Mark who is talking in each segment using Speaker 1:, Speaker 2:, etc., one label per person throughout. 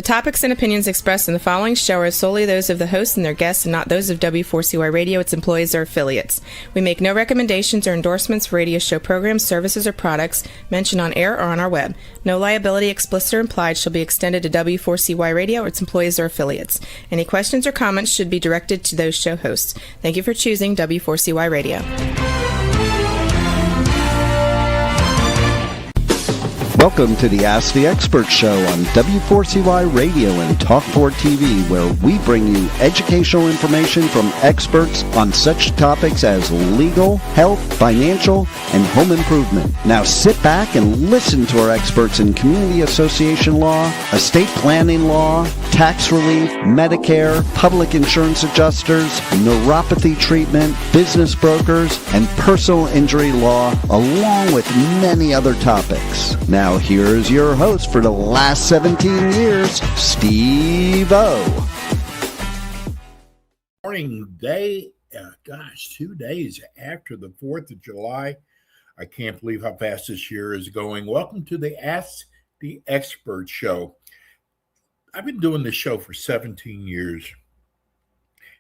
Speaker 1: topics and opinions expressed in the following show are solely those of the host and their guests and not those of W4CY Radio, its employees, or affiliates. We make no recommendations or endorsements for radio show programs, services, or products mentioned on air or on our web. No liability, explicit or implied, shall be extended to W4CY Radio or its employees or affiliates. Any questions or comments should be directed to those show hosts. Thank you for choosing W4CY Radio.
Speaker 2: Welcome to the Ask the Expert Show on W4CY Radio and Talk4 TV, where we bring you educational information from experts on such topics as legal, health, financial, and home improvement. Now sit back and listen to our experts in community association law, estate planning law, tax relief, Medicare, public insurance adjusters, neuropathy treatment, business brokers, and personal injury law, along with many other topics. Now here's your host for the last 17 years, Steve O.
Speaker 3: Morning day, 2 days after the 4th of July. I can't believe how fast this year is going. Welcome to the Ask the Expert Show. I've been doing this show for 17 years,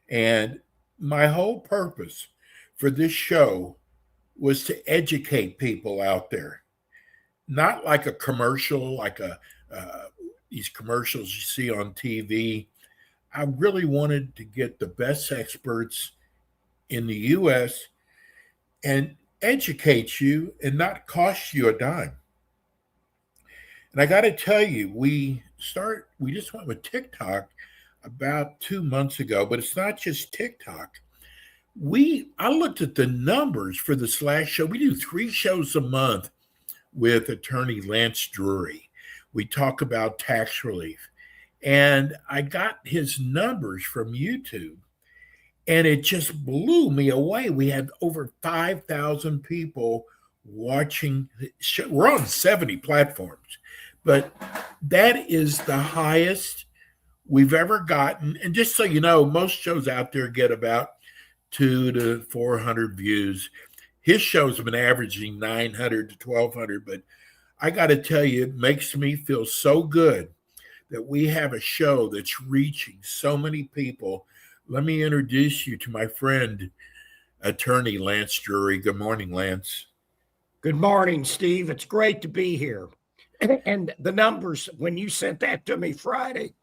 Speaker 3: and my whole purpose for this show was to educate people out there. Not like a commercial, like these commercials you see on TV. I really wanted to get the best experts in the U.S. and educate you and not cost you a dime. And I got to tell you, we just went with TikTok about 2 months ago, but it's not just TikTok. I looked at the numbers for this last show. We do 3 shows a month with attorney Lance Drury. We talk about tax relief. And I got his numbers from YouTube, and it just blew me away. We had over 5,000 people watching the show. We're on 70 platforms, but that is the highest we've ever gotten. And just so you know, most shows out there get about 200 to 400 views. His shows have been averaging 900 to 1,200, but I got to tell you, it makes me feel so good that we have a show that's reaching so many people. Let me introduce you to my friend, attorney Lance Drury. Good morning, Lance.
Speaker 4: Good morning, Steve. It's great to be here. And the numbers, when you sent that to me Friday,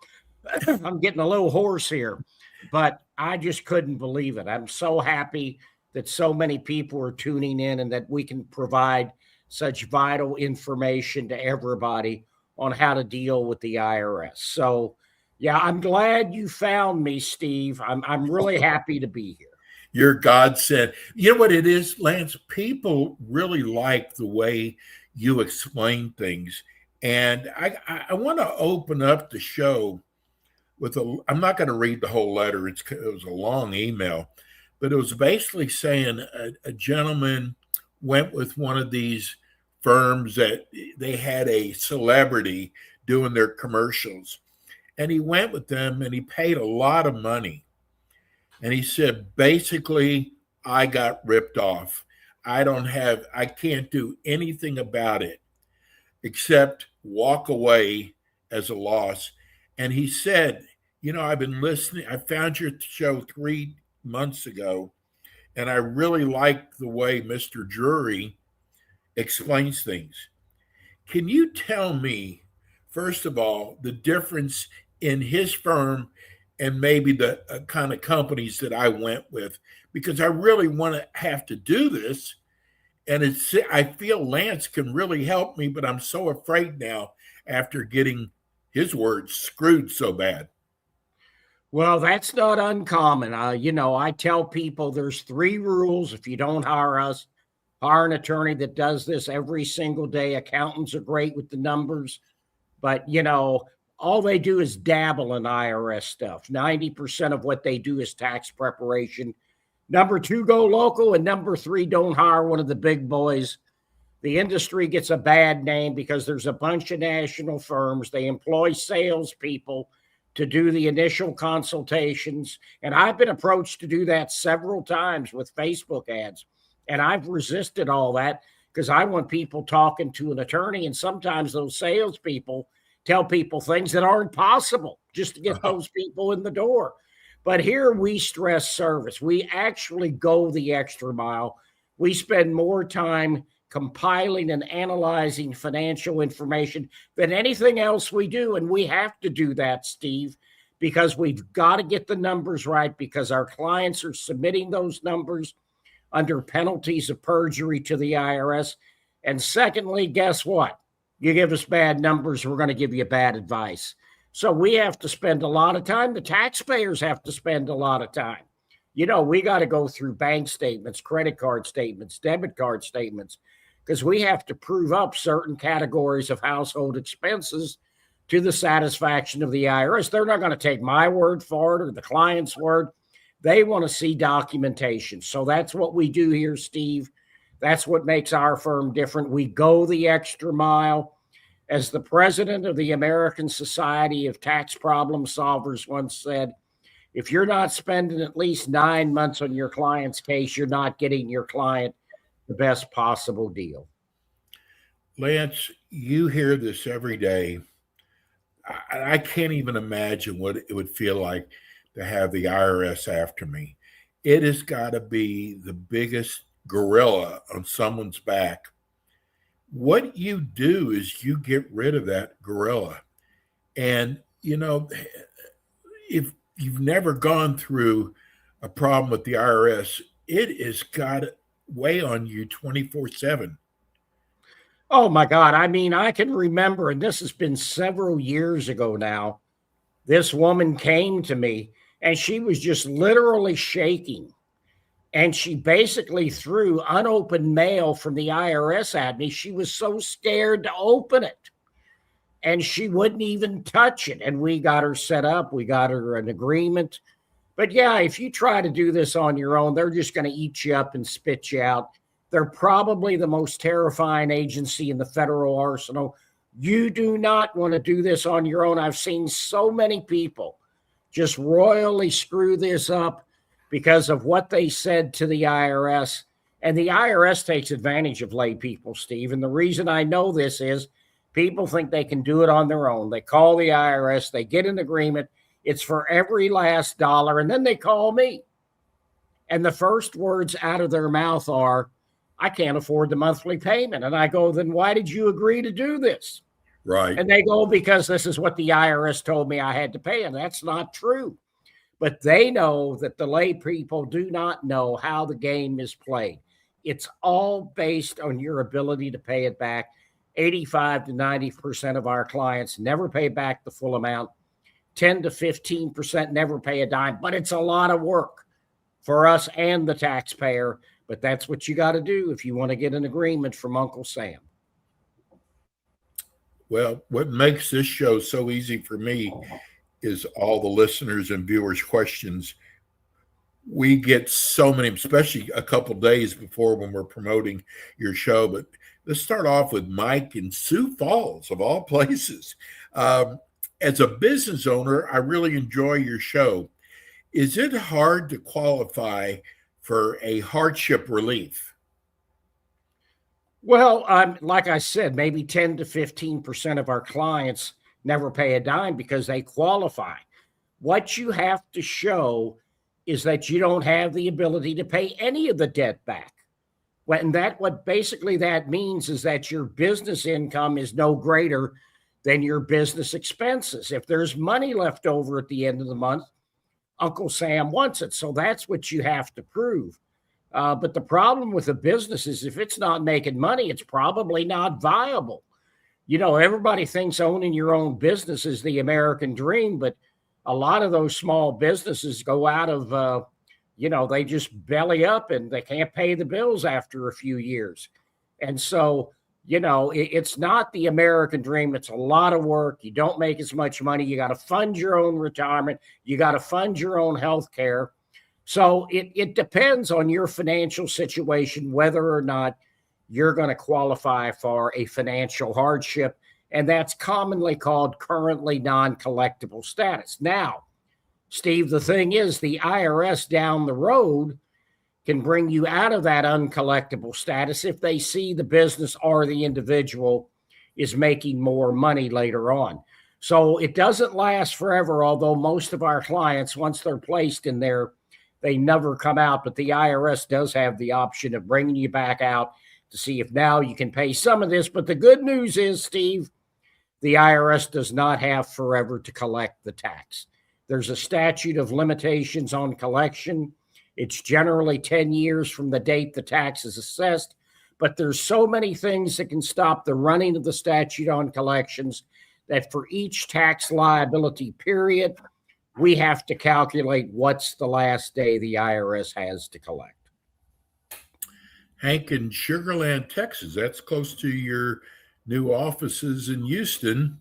Speaker 4: I'm getting a little hoarse here, but I just couldn't believe it. I'm so happy that so many people are tuning in and that we can provide such vital information to everybody on how to deal with the IRS. So, yeah, I'm glad you found me, Steve. I'm really happy to be here.
Speaker 3: Your godsend. You know what it is, Lance? People really like the way you explain things. And I want to open up the show with I'm not going to read the whole letter. It was a long email, but it was basically saying a gentleman went with one of these firms that they had a celebrity doing their commercials. And he went with them and he paid a lot of money. And he said, basically, I got ripped off. I can't do anything about it except walk away as a loss. And he said, I've been listening. I found your show 3 months ago, and I really like the way Mr. Drury explains things. Can you tell me, first of all, the difference in his firm and maybe the kind of companies that I went with? Because I really want to have to do this. And I feel Lance can really help me, but I'm so afraid now after getting his words screwed so bad.
Speaker 4: Well, that's not uncommon. I tell people there's 3 rules. If you don't hire us, hire an attorney that does this every single day. Accountants are great with the numbers, but all they do is dabble in IRS stuff. 90% of what they do is tax preparation. Number 2, go local. And number 3, don't hire one of the big boys. The industry gets a bad name because there's a bunch of national firms. They employ salespeople to do the initial consultations. And I've been approached to do that several times with Facebook ads. And I've resisted all that because I want people talking to an attorney. And sometimes those salespeople tell people things that aren't possible just to get those people in the door. But here we stress service. We actually go the extra mile. We spend more time compiling and analyzing financial information than anything else we do. And we have to do that, Steve, because we've got to get the numbers right, because our clients are submitting those numbers under penalties of perjury to the IRS. And secondly, guess what? You give us bad numbers, we're going to give you bad advice. So we have to spend a lot of time. The taxpayers have to spend a lot of time. We got to go through bank statements, credit card statements, debit card statements, because we have to prove up certain categories of household expenses to the satisfaction of the IRS. They're not going to take my word for it or the client's word. They want to see documentation. So that's what we do here, Steve. That's what makes our firm different. We go the extra mile. As the president of the American Society of Tax Problem Solvers once said, if you're not spending at least 9 months on your client's case, you're not getting your client the best possible deal.
Speaker 3: Lance, you hear this every day. I can't even imagine what it would feel like to have the IRS after me. It has got to be the biggest gorilla on someone's back. What you do is you get rid of that gorilla. And, if you've never gone through a problem with the IRS, it has got to weigh on you 24/7.
Speaker 4: Oh, my God. I mean, I can remember, and this has been several years ago now, this woman came to me and she was just literally shaking. And she basically threw unopened mail from the IRS at me. She was so scared to open it. And she wouldn't even touch it. And we got her set up. We got her an agreement. But yeah, if you try to do this on your own, they're just going to eat you up and spit you out. They're probably the most terrifying agency in the federal arsenal. You do not want to do this on your own. I've seen so many people just royally screw this up because of what they said to the IRS. And the IRS takes advantage of lay people, Steve. And the reason I know this is people think they can do it on their own. They call the IRS, they get an agreement. It's for every last dollar. And then they call me. And the first words out of their mouth are, I can't afford the monthly payment. And I go, then why did you agree to do this?
Speaker 3: Right.
Speaker 4: And they go, because this is what the IRS told me I had to pay. And that's not true. But they know that the lay people do not know how the game is played. It's all based on your ability to pay it back. 85 to 90% of our clients never pay back the full amount. 10 to 15% never pay a dime, but it's a lot of work for us and the taxpayer. But that's what you got to do if you want to get an agreement from Uncle Sam.
Speaker 3: Well, what makes this show so easy for me is all the listeners and viewers' questions. We get so many, especially a couple days before when we're promoting your show. But let's start off with Mike in Sioux Falls, of all places. As a business owner, I really enjoy your show. Is it hard to qualify for a hardship relief?
Speaker 4: Well, like I said, maybe 10 to 15% of our clients never pay a dime because they qualify. What you have to show is that you don't have the ability to pay any of the debt back. And what basically that means is that your business income is no greater than your business expenses. If there's money left over at the end of the month, Uncle Sam wants it. So that's what you have to prove. But the problem with a business is if it's not making money, it's probably not viable. Everybody thinks owning your own business is the American dream, but a lot of those small businesses go out of, they just belly up and they can't pay the bills after a few years. And so, it's not the American dream. It's a lot of work. You don't make as much money. You got to fund your own retirement. You got to fund your own health care. So it depends on your financial situation, whether or not you're going to qualify for a financial hardship. And that's commonly called currently non-collectible status. Now, Steve, the thing is, the IRS down the road can bring you out of that uncollectible status if they see the business or the individual is making more money later on. So it doesn't last forever, although most of our clients, once they're placed in there, they never come out. But the IRS does have the option of bringing you back out to see if now you can pay some of this. But the good news is, Steve, the IRS does not have forever to collect the tax. There's a statute of limitations on collection. It's generally 10 years from the date the tax is assessed, but there's so many things that can stop the running of the statute on collections that for each tax liability period, we have to calculate what's the last day the IRS has to collect.
Speaker 3: Hank in Sugarland, Texas, that's close to your new offices in Houston.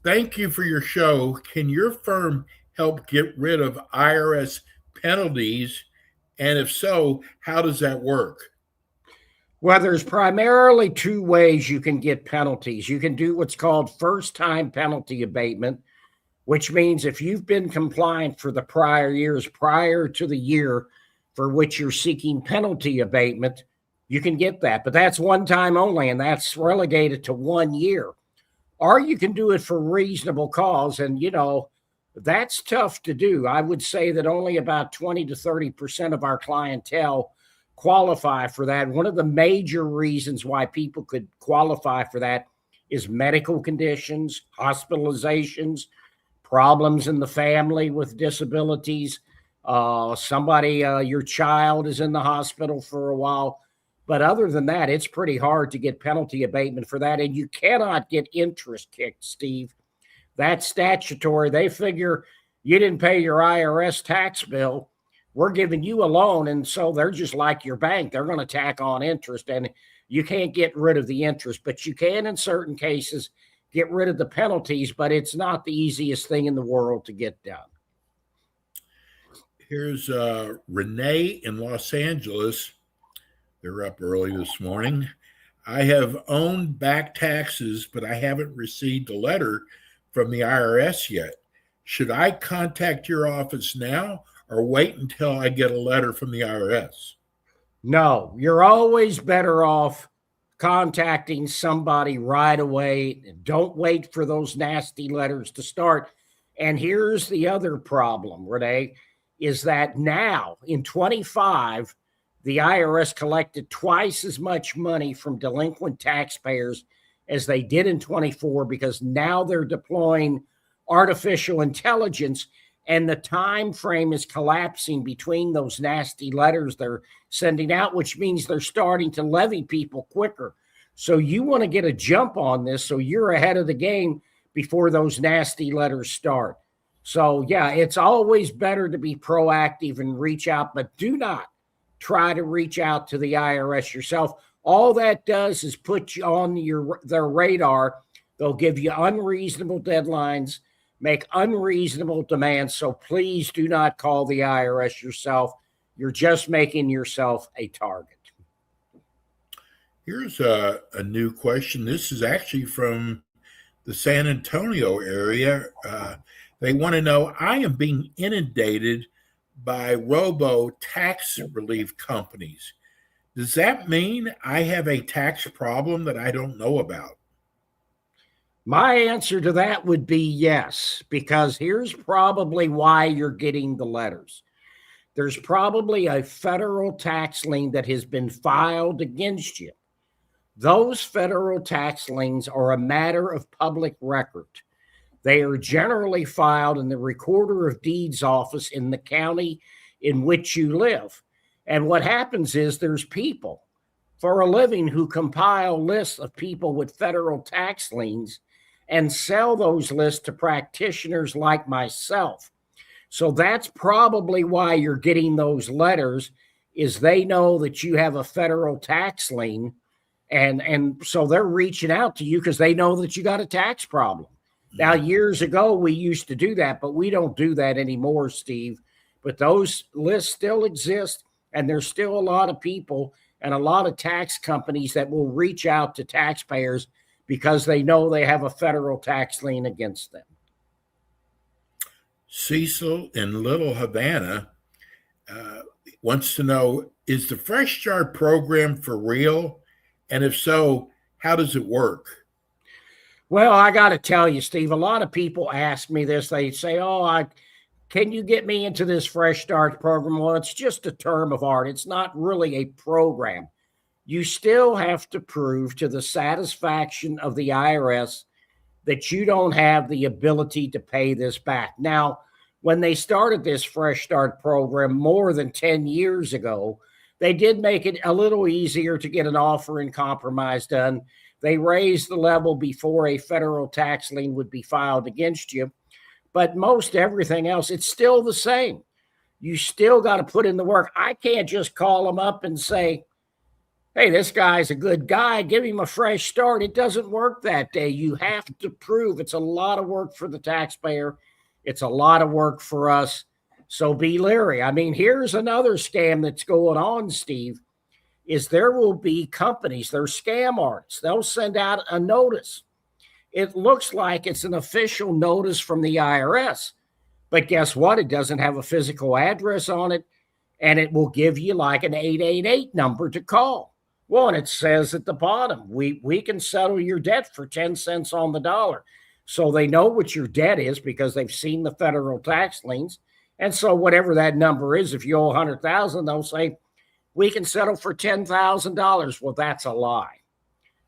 Speaker 3: Thank you for your show. Can your firm help get rid of IRS penalties? And if so, how does that work?
Speaker 4: Well, there's primarily two ways you can get penalties. You can do what's called first-time penalty abatement, which means if you've been compliant for the prior years prior to the year for which you're seeking penalty abatement, you can get that. But that's one time only, and that's relegated to 1 year. Or you can do it for reasonable cause. And, that's tough to do. I would say that only about 20 to 30% of our clientele qualify for that. One of the major reasons why people could qualify for that is medical conditions, hospitalizations, problems in the family with disabilities. Your child is in the hospital for a while. But other than that, it's pretty hard to get penalty abatement for that. And you cannot get interest kicked, Steve. That's statutory. They figure you didn't pay your IRS tax bill. We're giving you a loan. And so they're just like your bank. They're going to tack on interest. And you can't get rid of the interest. But you can, in certain cases, get rid of the penalties. But it's not the easiest thing in the world to get done.
Speaker 3: Here's Renee in Los Angeles. They're up early this morning. I have owned back taxes, but I haven't received a letter from the IRS yet. Should I contact your office now or wait until I get a letter from the IRS?
Speaker 4: No, you're always better off contacting somebody right away. Don't wait for those nasty letters to start. And here's the other problem, Renee, is that now in 25, the IRS collected twice as much money from delinquent taxpayers as they did in 24 because now they're deploying artificial intelligence and the time frame is collapsing between those nasty letters they're sending out, which means they're starting to levy people quicker. So you want to get a jump on this so you're ahead of the game before those nasty letters start. So, yeah, it's always better to be proactive and reach out, but do not try to reach out to the IRS yourself. All that does is put you on their radar. They'll give you unreasonable deadlines, make unreasonable demands. So please do not call the IRS yourself. You're just making yourself a target.
Speaker 3: Here's a new question. This is actually from the San Antonio area. They want to know, I am being inundated by robo tax relief companies. Does that mean I have a tax problem that I don't know about?
Speaker 4: My answer to that would be yes, because here's probably why you're getting the letters. There's probably a federal tax lien that has been filed against you. Those federal tax liens are a matter of public record. They are generally filed in the Recorder of Deeds office in the county in which you live. And what happens is there's people for a living who compile lists of people with federal tax liens and sell those lists to practitioners like myself. So that's probably why you're getting those letters, is they know that you have a federal tax lien. And so they're reaching out to you because they know that you got a tax problem. Now, years ago, we used to do that, but we don't do that anymore, Steve. But those lists still exist, and there's still a lot of people and a lot of tax companies that will reach out to taxpayers because they know they have a federal tax lien against them.
Speaker 3: Cecil in Little Havana wants to know, is the Fresh Start program for real? And if so, how does it work?
Speaker 4: Well, I got to tell you, Steve, a lot of people ask me this. They say, can you get me into this Fresh Start program? Well, it's just a term of art. It's not really a program. You still have to prove to the satisfaction of the IRS that you don't have the ability to pay this back. Now, when they started this Fresh Start program more than 10 years ago, they did make it a little easier to get an offer in compromise done. They raised the level before a federal tax lien would be filed against you. But most everything else, it's still the same. You still got to put in the work. I can't just call them up and say, hey, this guy's a good guy, give him a fresh start. It doesn't work that day. You have to prove. It's a lot of work for the taxpayer. It's a lot of work for us. So be leery. I mean, here's another scam that's going on, Steve, is there will be companies, they're scam artists. They'll send out a notice. It looks like it's an official notice from the IRS. But guess what? It doesn't have a physical address on it, and it will give you like an 888 number to call. Well, and it says at the bottom, we can settle your debt for 10 cents on the dollar. So they know what your debt is because they've seen the federal tax liens. And so whatever that number is, if you owe $100,000, they'll say, we can settle for $10,000. Well, that's a lie.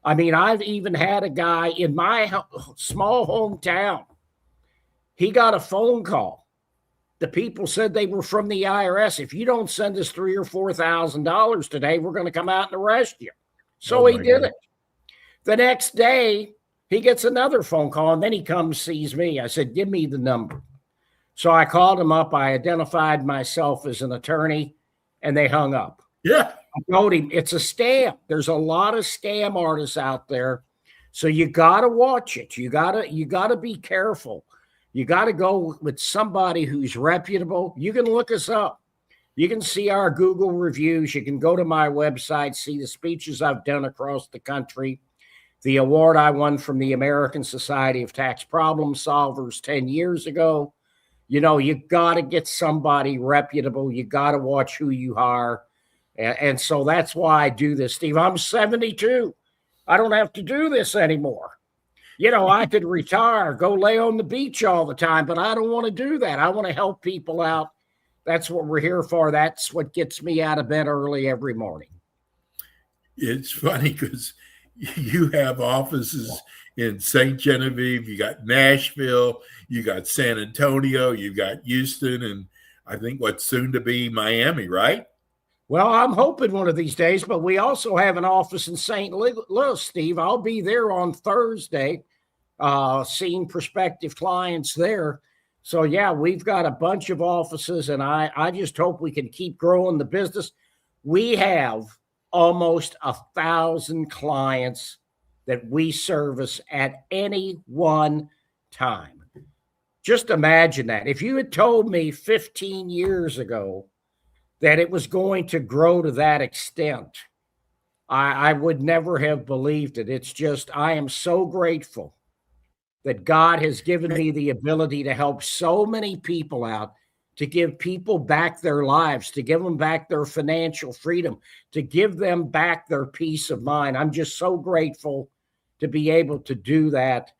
Speaker 4: I mean, I've even had a guy in my small hometown. He got a phone call. The people said they were from the IRS. If you don't send us $3,000 or $4,000 today, we're going to come out and arrest you. So he did it. The next day, he gets another phone call, and then he comes, sees me. I said, give me the number. So I called him up. I identified myself as an attorney, and they hung up.
Speaker 3: Yeah.
Speaker 4: I told him it's a scam. There's a lot of scam artists out there. So you got to watch it. You got to be careful. You got to go with somebody who's reputable. You can look us up. You can see our Google reviews. You can go to my website, see the speeches I've done across the country, the award I won from the American Society of Tax Problem Solvers 10 years ago. You know, you got to get somebody reputable. You got to watch who you hire. And so that's why I do this, Steve. I'm 72. I don't have to do this anymore. You know, I could retire, go lay on the beach all the time, but I don't want to do that. I want to help people out. That's what we're here for. That's what gets me out of bed early every morning.
Speaker 3: It's funny because you have offices in St. Genevieve, you got Nashville, you got San Antonio, you got Houston, and I think what's soon to be Miami, right?
Speaker 4: Well, I'm hoping one of these days, but we also have an office in St. Louis, Steve. I'll be there on Thursday, seeing prospective clients there. So, yeah, we've got a bunch of offices, and I just hope we can keep growing the business. We have almost 1,000 clients that we service at any one time. Just imagine that. If you had told me 15 years ago that it was going to grow to that extent, I would never have believed it. It's just, I am so grateful that God has given me the ability to help so many people out, to give people back their lives, to give them back their financial freedom, to give them back their peace of mind. I'm just so grateful to be able to do that.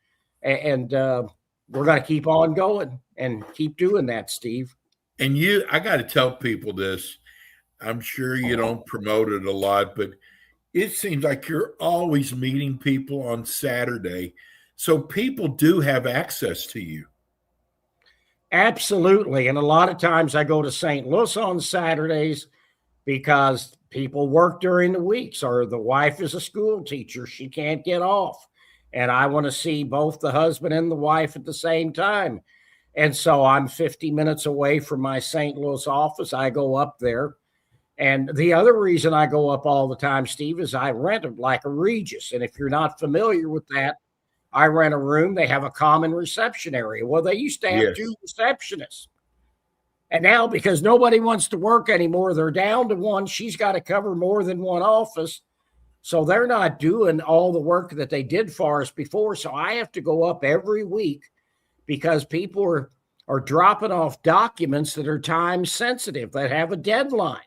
Speaker 4: And we're going to keep on going and keep doing that, Steve.
Speaker 3: And I got to tell people this. I'm sure you don't promote it a lot, but it seems like you're always meeting people on Saturday. So people do have access to you.
Speaker 4: Absolutely. And a lot of times I go to St. Louis on Saturdays because people work during the weeks, or the wife is a school teacher. She can't get off. And I want to see both the husband and the wife at the same time. And so I'm 50 minutes away from my St. Louis office. I go up there. And the other reason I go up all the time, Steve, is I rent like a Regis. And if you're not familiar with that, I rent a room. They have a common reception area. Well, they used to have two receptionists. And now, because nobody wants to work anymore, they're down to one. She's got to cover more than one office. So they're not doing all the work that they did for us before. So I have to go up every week because people are dropping off documents that are time sensitive, that have a deadline.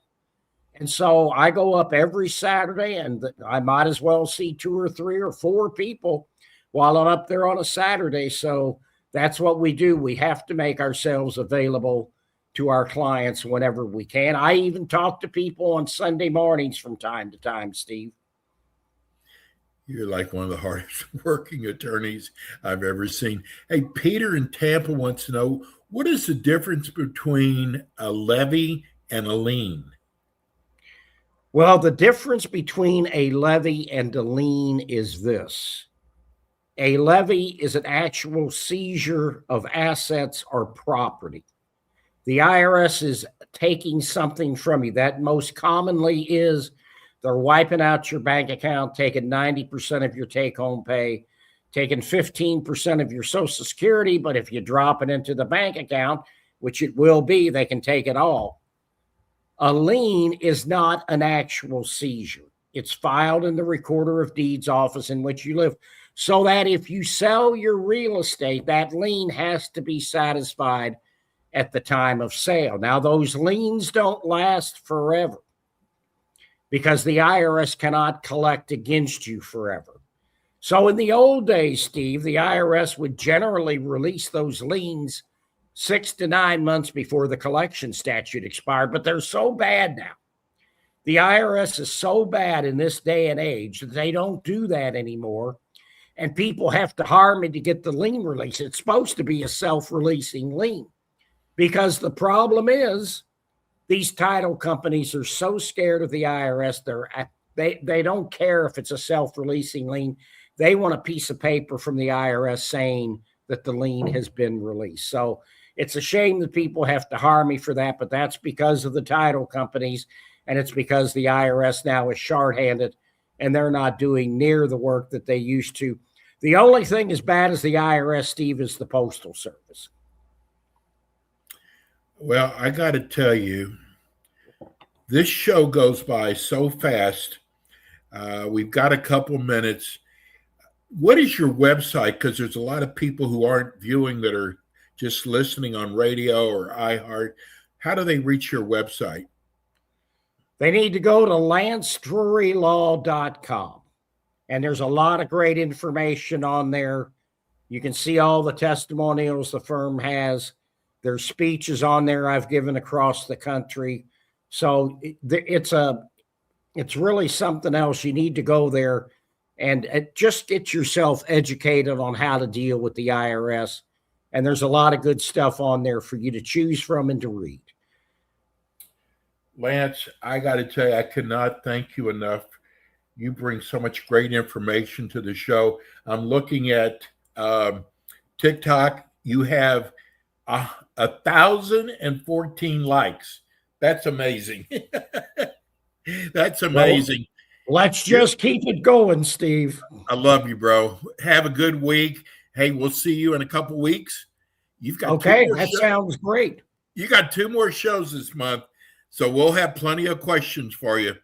Speaker 4: And so I go up every Saturday, and I might as well see 2 or 3 or 4 people while I'm up there on a Saturday. So that's what we do. We have to make ourselves available to our clients whenever we can. I even talk to people on Sunday mornings from time to time, Steve.
Speaker 3: You're like one of the hardest working attorneys I've ever seen. Hey, Peter in Tampa wants to know, what is the difference between a levy and a lien?
Speaker 4: Well, the difference between a levy and a lien is this. A levy is an actual seizure of assets or property. The IRS is taking something from you. That most commonly is they're wiping out your bank account, taking 90% of your take-home pay, taking 15% of your Social Security, but if you drop it into the bank account, which it will be, they can take it all. A lien is not an actual seizure. It's filed in the Recorder of Deeds office in which you live, so that if you sell your real estate, that lien has to be satisfied at the time of sale. Now, those liens don't last forever because the IRS cannot collect against you forever. So in the old days, Steve, the IRS would generally release those liens 6 to 9 months before the collection statute expired, but they're so bad now. The IRS is so bad in this day and age that they don't do that anymore, and people have to hire me to get the lien release. It's supposed to be a self-releasing lien because the problem is these title companies are so scared of the IRS, they don't care if it's a self-releasing lien. They want a piece of paper from the IRS saying that the lien has been released. So it's a shame that people have to hire me for that, but that's because of the title companies, and it's because the IRS now is shorthanded, and they're not doing near the work that they used to. The only thing as bad as the IRS, Steve, is the Postal Service.
Speaker 3: Well, I got to tell you, this show goes by so fast. We've got a couple minutes. What is your website? Because there's a lot of people who aren't viewing that are just listening on radio or iHeart. How do they reach your website?
Speaker 4: They need to go to lancedrurylaw.com. And there's a lot of great information on there. You can see all the testimonials the firm has. There's speeches on there I've given across the country. So it's really something else. You need to go there and just get yourself educated on how to deal with the IRS. And there's a lot of good stuff on there for you to choose from and to read.
Speaker 3: Lance, I got to tell you, I cannot thank you enough. You bring so much great information to the show. I'm looking at TikTok. You have 1,014 likes. That's amazing. That's amazing.
Speaker 4: Well, let's just keep it going, Steve.
Speaker 3: I love you, bro. Have a good week. Hey, we'll see you in a couple weeks. You've got
Speaker 4: okay. That sounds great.
Speaker 3: You got 2 more shows this month, so we'll have plenty of questions for you.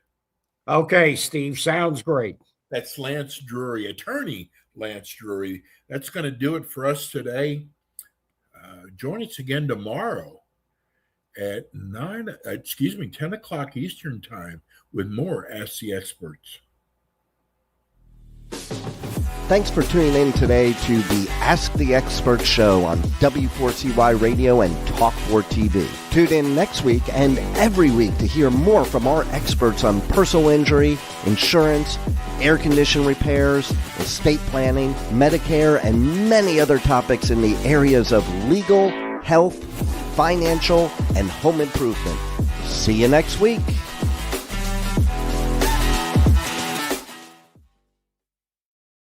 Speaker 4: Okay, Steve. Sounds great.
Speaker 3: That's Lance Drury, attorney Lance Drury. That's going to do it for us today. Join us again tomorrow at 10 o'clock Eastern time with more Ask the Experts.
Speaker 2: Thanks for tuning in today to the Ask the Expert show on W4CY Radio and Talk4 TV. Tune in next week and every week to hear more from our experts on personal injury, insurance, air condition repairs, estate planning, Medicare, and many other topics in the areas of legal, health, financial, and home improvement. See you next week.